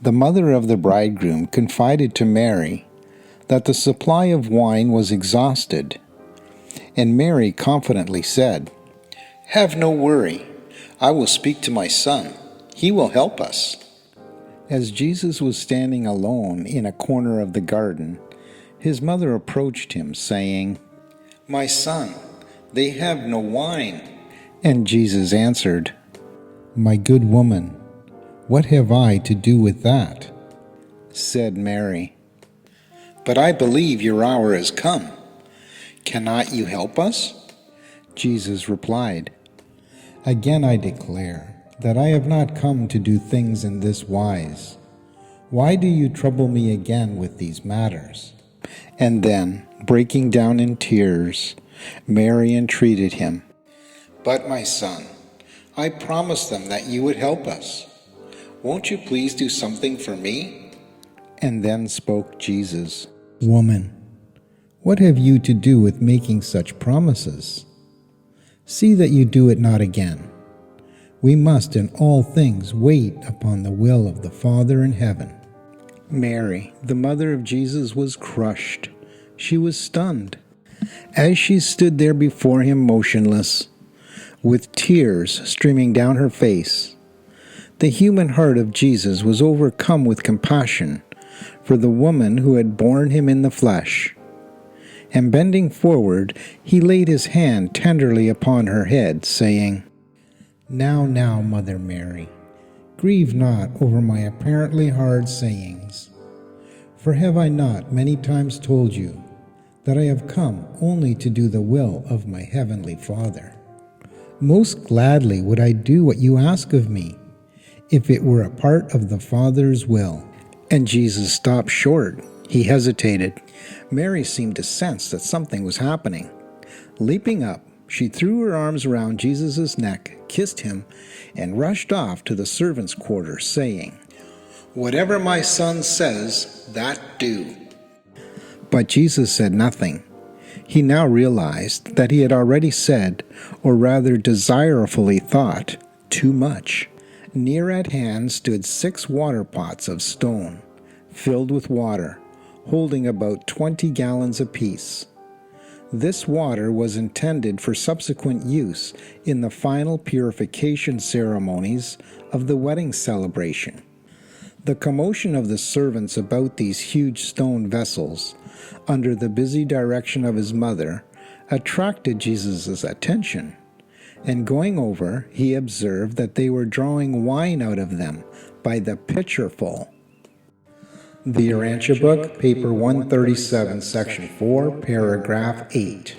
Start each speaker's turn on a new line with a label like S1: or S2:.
S1: The mother of the bridegroom confided to Mary that the supply of wine was exhausted, and Mary confidently said, "Have no worry. I will speak to my son. He will help us." As Jesus was standing alone in a corner of the garden, his mother approached him, saying, "My son, they have no wine." And Jesus answered, "My good woman, what have I to do with that?" Said Mary, "But I believe your hour has come. Cannot you help us?" Jesus replied, "Again I declare that I have not come to do things in this wise. Why do you trouble me again with these matters?" And then, breaking down in tears, Mary entreated him, "But my son, I promised them that you would help us. Won't you please do something for me?" And then spoke Jesus, "Woman, what have you to do with making such promises? See that you do it not again. We must in all things wait upon the will of the Father in heaven." Mary, the mother of Jesus, was crushed. She was stunned. As she stood there before him motionless, with tears streaming down her face, the human heart of Jesus was overcome with compassion for the woman who had borne him in the flesh. And bending forward, he laid his hand tenderly upon her head, saying, Now, Mother Mary, grieve not over my apparently hard sayings. For have I not many times told you that I have come only to do the will of my heavenly Father? Most gladly would I do what you ask of me, if it were a part of the Father's will." And Jesus stopped short. He hesitated. Mary seemed to sense that something was happening. Leaping up, she threw her arms around Jesus' neck, kissed him, and rushed off to the servants' quarters, saying, "Whatever my son says, that do." But Jesus said nothing. He now realized that he had already said, or rather desirefully thought, too much. Near at hand stood 6 water pots of stone, filled with water, holding about 20 gallons apiece. This water was intended for subsequent use in the final purification ceremonies of the wedding celebration. The commotion of the servants about these huge stone vessels, under the busy direction of his mother, attracted Jesus' attention. And going over, he observed that they were drawing wine out of them by the pitcherful. The Urantia book, paper 137, section 4, paragraph 8.